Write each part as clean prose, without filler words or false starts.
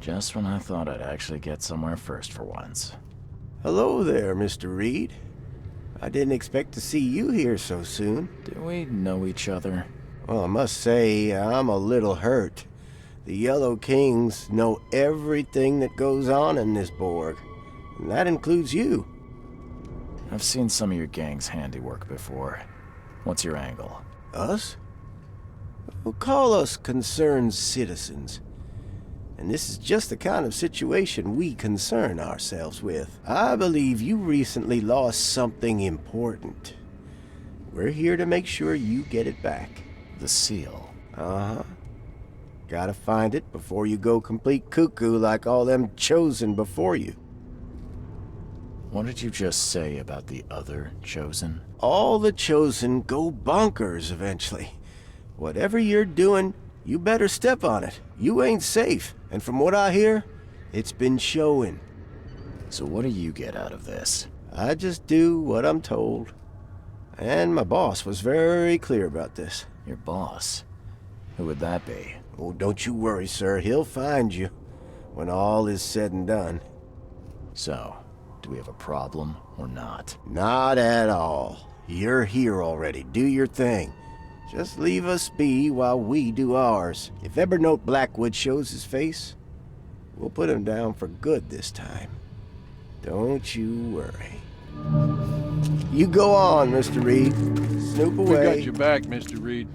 Just when I thought I'd actually get somewhere first for once. Hello there, Mr. Reed. I didn't expect to see you here so soon. Do we know each other? Well, I must say, I'm a little hurt. The Yellow Kings know everything that goes on in this Borg, and that includes you. I've seen some of your gang's handiwork before. What's your angle? Us? Well, call us concerned citizens. And this is just the kind of situation we concern ourselves with. I believe you recently lost something important. We're here to make sure you get it back. The seal. Uh-huh. Gotta find it before you go complete cuckoo like all them chosen before you. What did you just say about the other chosen? All the chosen go bonkers eventually. Whatever you're doing, you better step on it. You ain't safe. And from what I hear, it's been showing. So what do you get out of this? I just do what I'm told. And my boss was very clear about this. Your boss? Who would that be? Oh, don't you worry, sir. He'll find you when all is said and done. So, do we have a problem or not? Not at all. You're here already. Do your thing. Just leave us be while we do ours. If Evernote Blackwood shows his face, we'll put him down for good this time. Don't you worry. You go on, Mr. Reed. Snoop away. We got your back, Mr. Reed.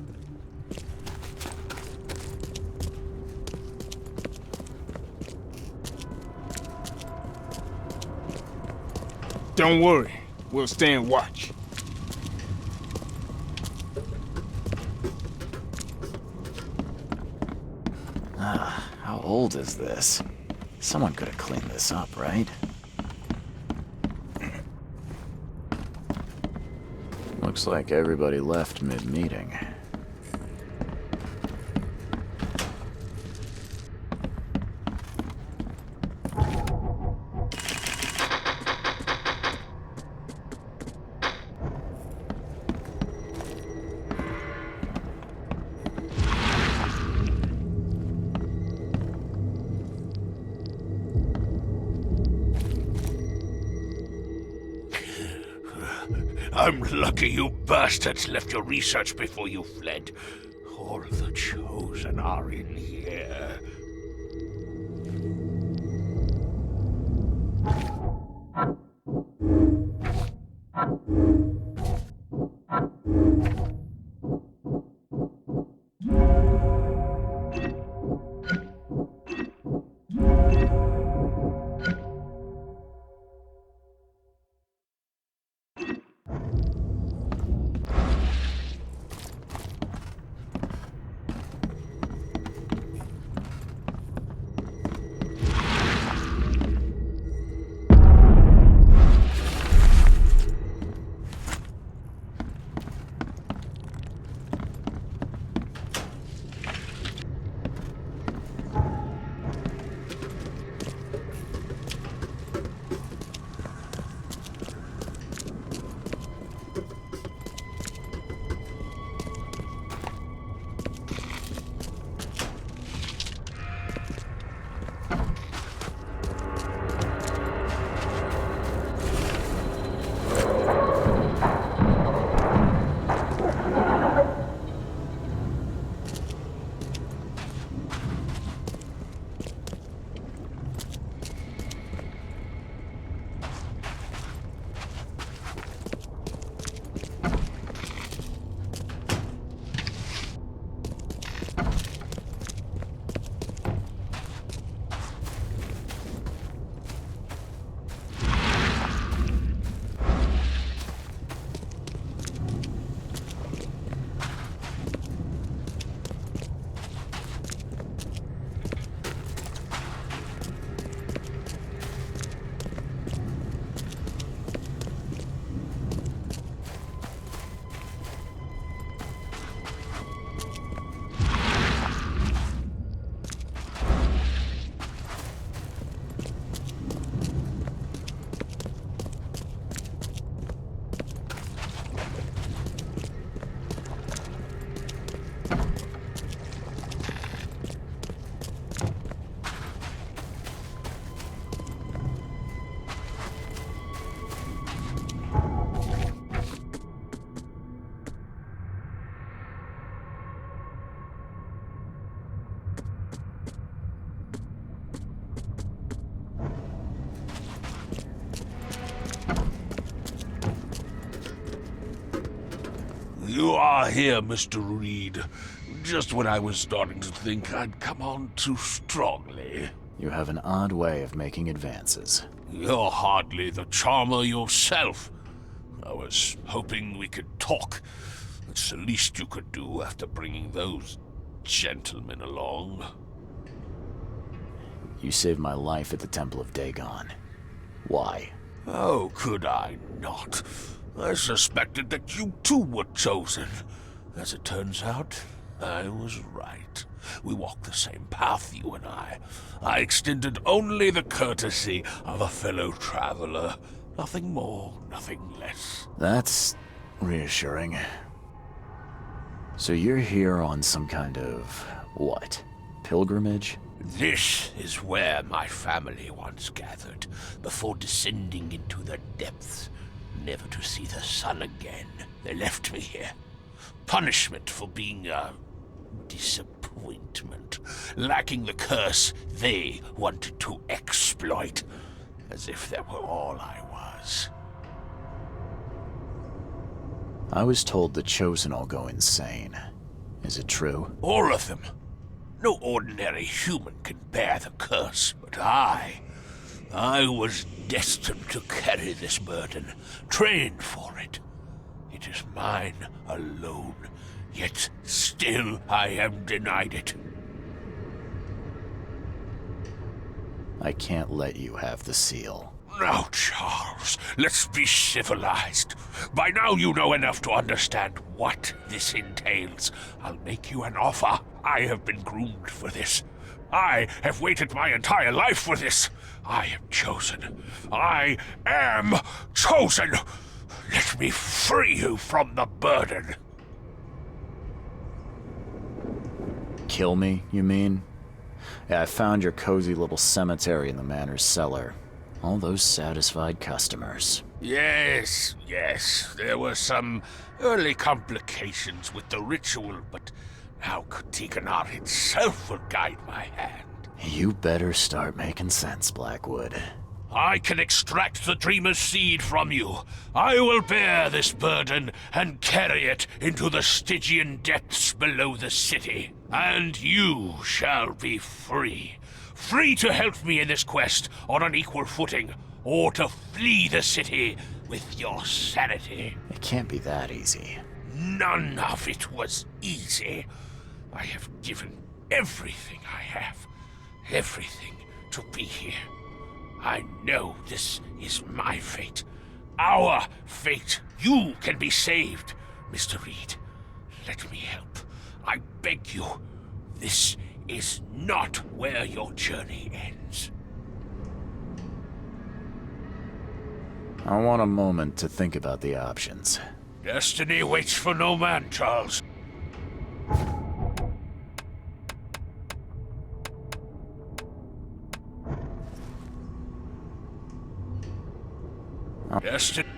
Don't worry. We'll stand watch. How old is this? Someone could have cleaned this up, right? Looks like everybody left mid-meeting. I'm lucky you bastards left your research before you fled. All the Chosen are in here. You are here, Mr. Reed. Just when I was starting to think I'd come on too strongly. You have an odd way of making advances. You're hardly the charmer yourself. I was hoping we could talk. It's the least you could do after bringing those gentlemen along. You saved my life at the Temple of Dagon. Why? How could I not? I suspected that you too were chosen. As it turns out, I was right. We walk the same path, you and I. I extended only the courtesy of a fellow traveler. Nothing more, nothing less. That's reassuring. So you're here on some kind of, what, pilgrimage? This is where my family once gathered, before descending into the depths, never to see the sun again. They left me here. Punishment for being a disappointment, lacking the curse they wanted to exploit, as if that were all I was. I was told the Chosen all go insane. Is it true? All of them. No ordinary human can bear the curse, but I was destined to carry this burden, trained for it. It is mine alone, yet still I am denied it. I can't let you have the seal. Now, Charles, let's be civilized. By now you know enough to understand what this entails. I'll make you an offer. I have been groomed for this. I have waited my entire life for this. I am chosen. I am chosen. Let me free you from the burden. Kill me, you mean? Yeah, I found your cozy little cemetery in the manor's cellar. All those satisfied customers. Yes. There were some early complications with the ritual, but now Katiganar itself will guide my hand. You better start making sense, Blackwood. I can extract the Dreamer's seed from you. I will bear this burden and carry it into the Stygian depths below the city. And you shall be free. Free to help me in this quest on an equal footing, or to flee the city with your sanity. It can't be that easy. None of it was easy. I have given everything I have, everything to be here. I know this is my fate, our fate. You can be saved, Mr. Reed. Let me help. I beg you. This is not where your journey ends. I want a moment to think about the options. Destiny waits for no man, Charles. Destiny.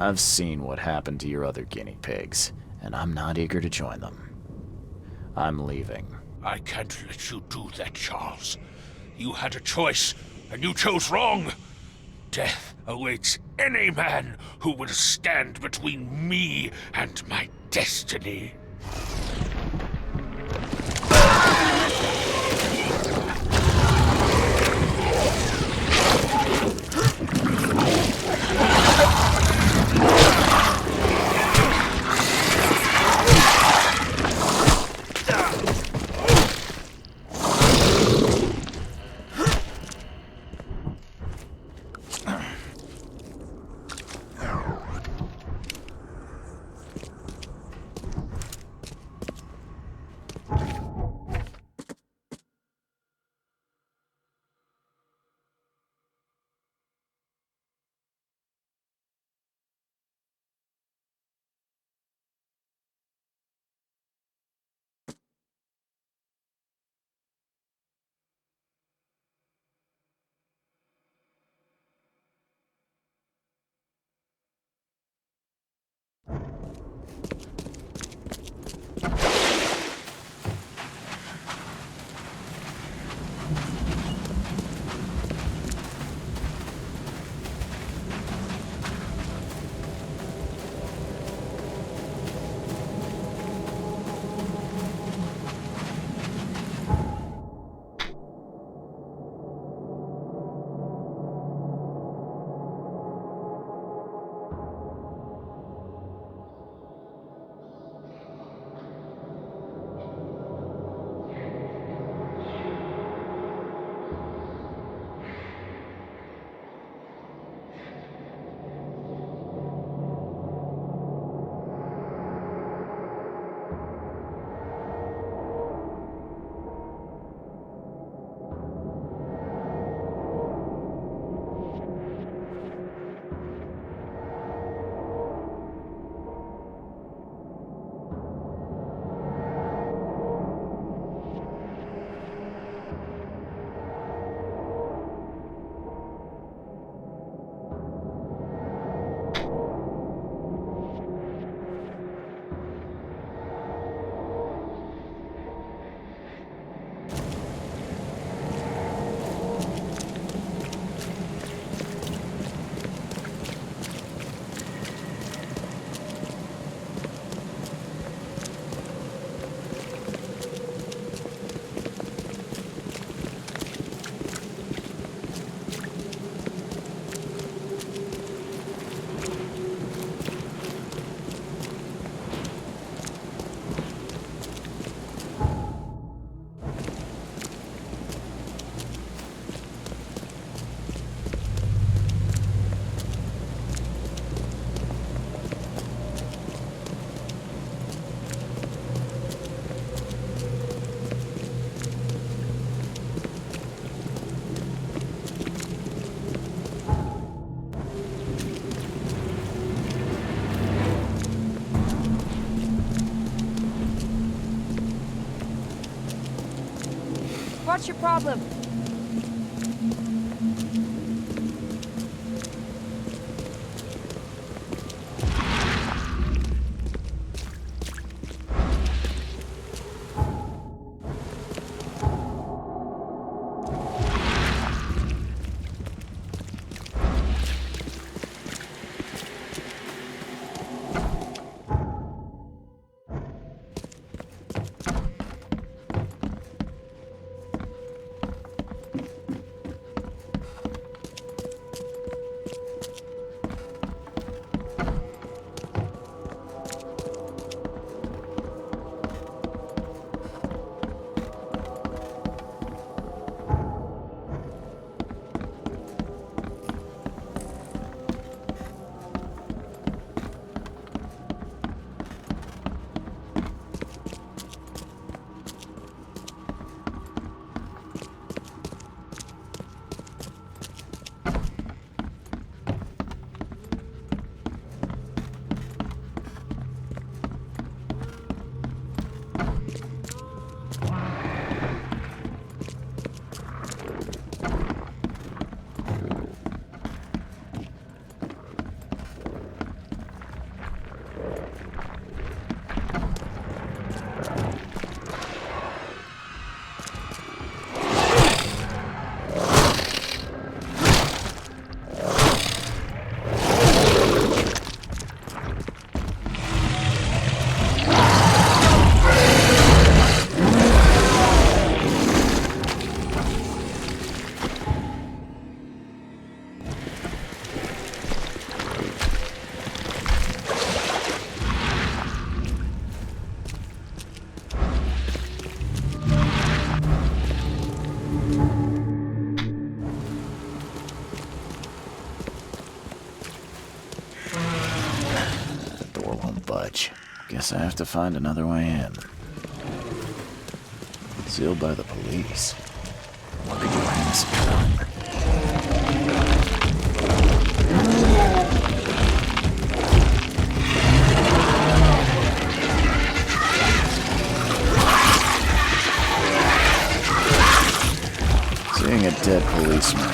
I've seen what happened to your other guinea pigs, and I'm not eager to join them. I'm leaving. I can't let you do that, Charles. You had a choice, and you chose wrong. Death awaits any man who will stand between me and my destiny. What's your problem? Door won't budge. Guess I have to find another way in. Sealed by the police. What could Johannes have done? Seeing a dead policeman.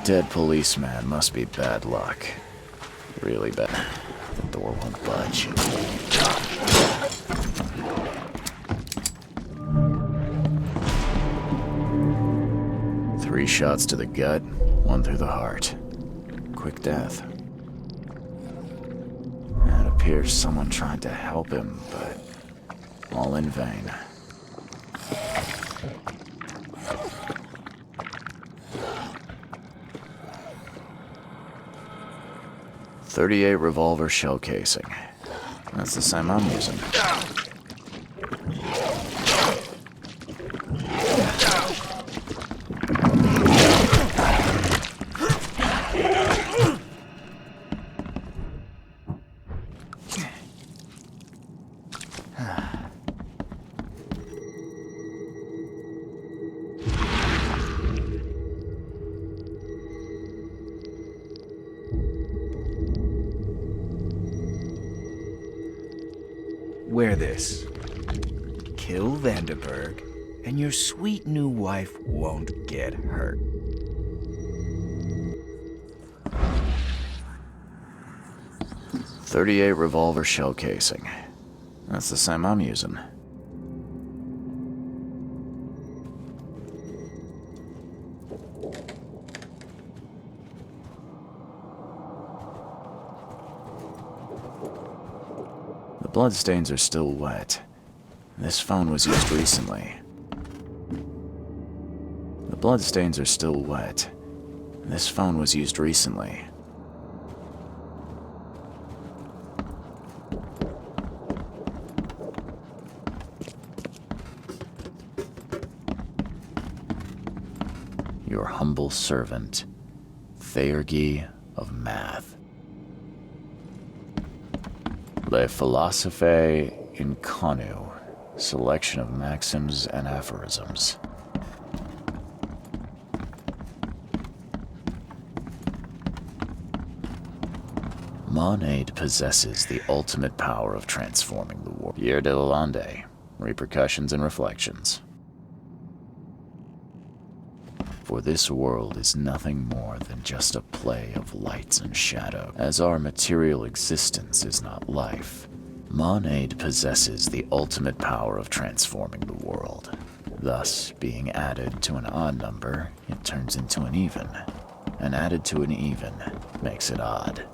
dead policeman must be bad luck. Really bad. The door won't budge. Three shots to the gut, one through the heart. Quick death. It appears someone tried to help him, but all in vain. .38 revolver shell casing. That's the same I'm using. Wear this. Kill Vanderberg, and your sweet new wife won't get hurt. .38 revolver shell casing. That's the same I'm using. The bloodstains are still wet. This phone was used recently. The bloodstains are still wet. This phone was used recently. Your humble servant, Theurgy of Math. Le Philosophe Inconnu, selection of maxims and aphorisms. Monade possesses the ultimate power of transforming the world. Pierre de Lalande, repercussions and reflections. For this world is nothing more than just a play of lights and shadow. As our material existence is not life, Monade possesses the ultimate power of transforming the world. Thus, being added to an odd number, it turns into an even. And added to an even makes it odd.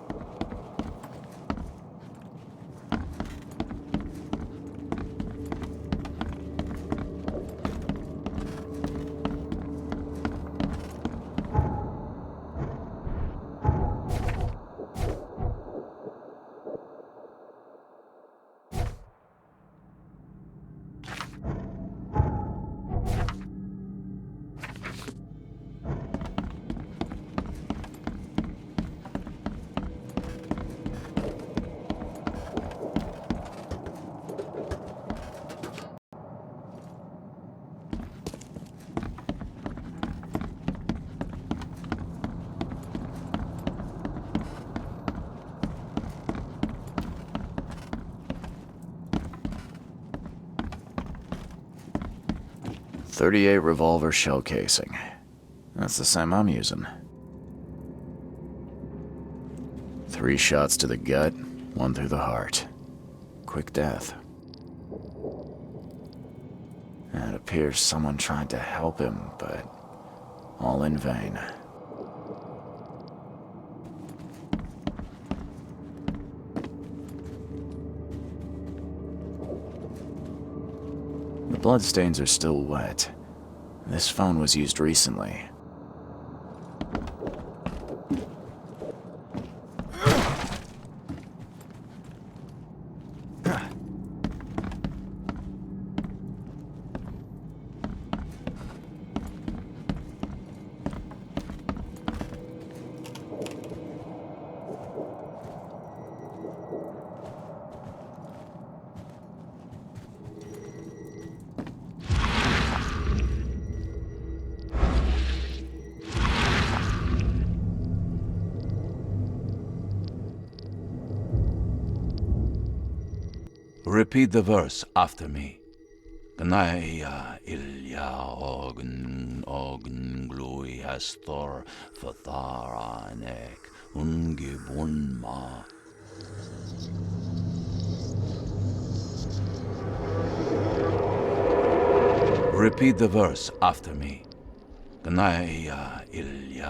.38 revolver shell casing. That's the same I'm using. 3 shots to the gut, 1 through the heart. Quick death. It appears someone tried to help him, but all in vain. The bloodstains are still wet. This phone was used recently. Repeat the verse after me. Gnaya ilya ogn ogn glui Hastor Fatharanek Ungibunma. Repeat the verse after me. Gnaya Ilya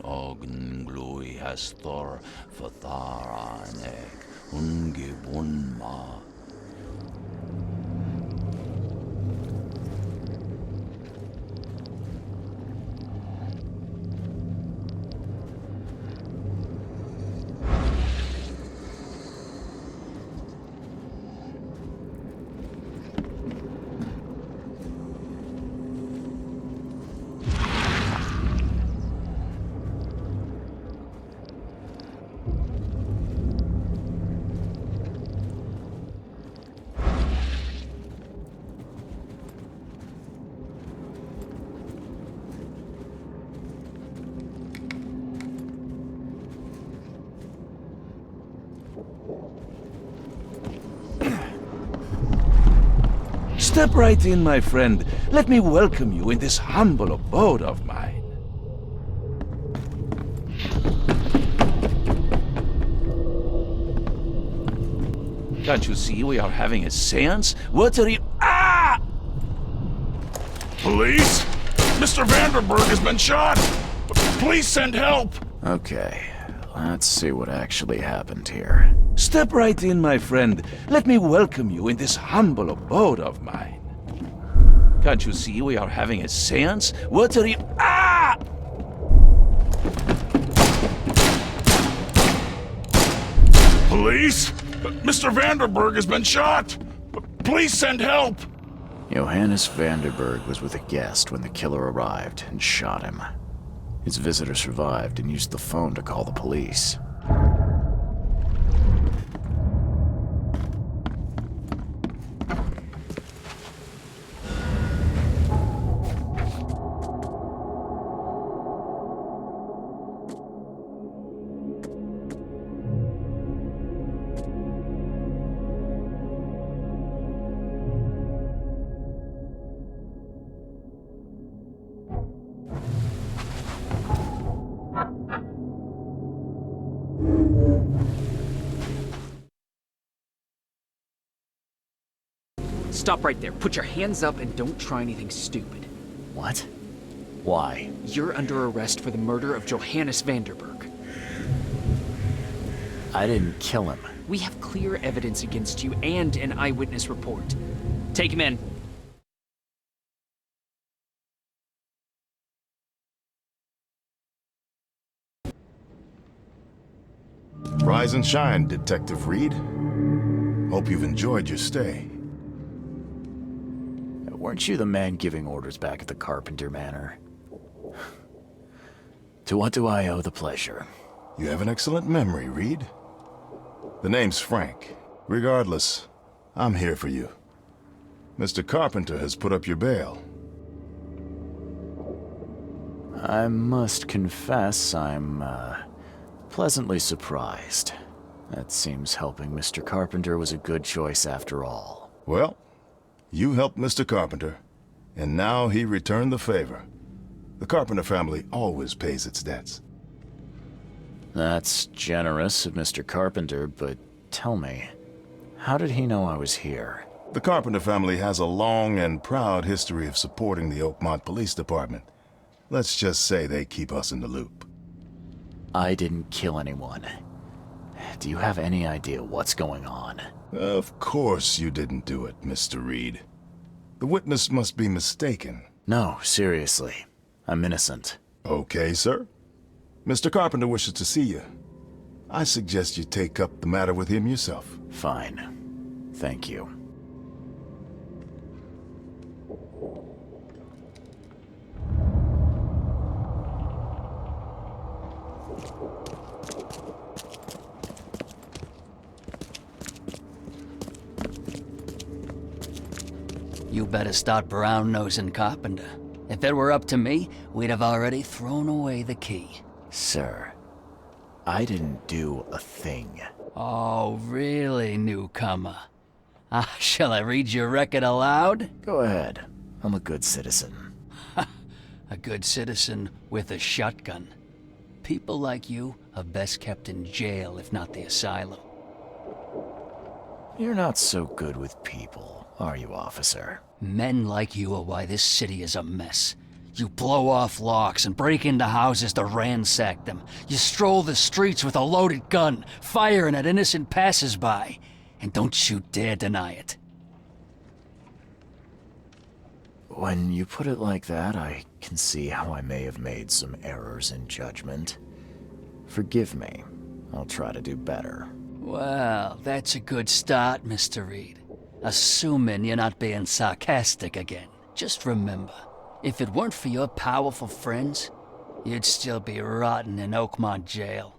Ogn Glui Hastor Fatharanek Ungibunma. Step right in, my friend. Let me welcome you in this humble abode of mine. Can't you see we are having a seance? What are you— Ah! Police? Mr. Vanderberg has been shot! Please send help! Okay, let's see what actually happened here. Step right in, my friend. Let me welcome you in this humble abode of mine. Can't you see we are having a seance? What are you— Ah! Police? Mr. Vanderberg has been shot! Please send help! Johannes Vanderberg was with a guest when the killer arrived and shot him. His visitor survived and used the phone to call the police. Stop right there. Put your hands up and don't try anything stupid. What? Why? You're under arrest for the murder of Johannes Vanderberg. I didn't kill him. We have clear evidence against you and an eyewitness report. Take him in. Rise and shine, Detective Reed. Hope you've enjoyed your stay. Weren't you the man giving orders back at the Carpenter Manor? To what do I owe the pleasure? You have an excellent memory, Reed. The name's Frank. Regardless, I'm here for you. Mr. Carpenter has put up your bail. I must confess I'm, pleasantly surprised. That seems helping Mr. Carpenter was a good choice after all. Well, you helped Mr. Carpenter, and now he returned the favor. The Carpenter family always pays its debts. That's generous of Mr. Carpenter, but tell me, how did he know I was here? The Carpenter family has a long and proud history of supporting the Oakmont Police Department. Let's just say they keep us in the loop. I didn't kill anyone. Do you have any idea what's going on? Of course you didn't do it, Mr. Reed. The witness must be mistaken. No, seriously. I'm innocent. Okay, sir. Mr. Carpenter wishes to see you. I suggest you take up the matter with him yourself. Fine. Thank you. You better start brown-nosing Carpenter. If it were up to me, we'd have already thrown away the key. Sir, I didn't do a thing. Oh, really, newcomer? Shall I read your record aloud? Go ahead. I'm a good citizen. A good citizen with a shotgun. People like you are best kept in jail, if not the asylum. You're not so good with people, are you, officer? Men like you are why this city is a mess. You blow off locks and break into houses to ransack them. You stroll the streets with a loaded gun, firing at innocent passersby. And don't you dare deny it. When you put it like that, I can see how I may have made some errors in judgment. Forgive me. I'll try to do better. Well, that's a good start, Mr. Reed. Assuming you're not being sarcastic again. Just remember, if it weren't for your powerful friends, you'd still be rotting in Oakmont jail.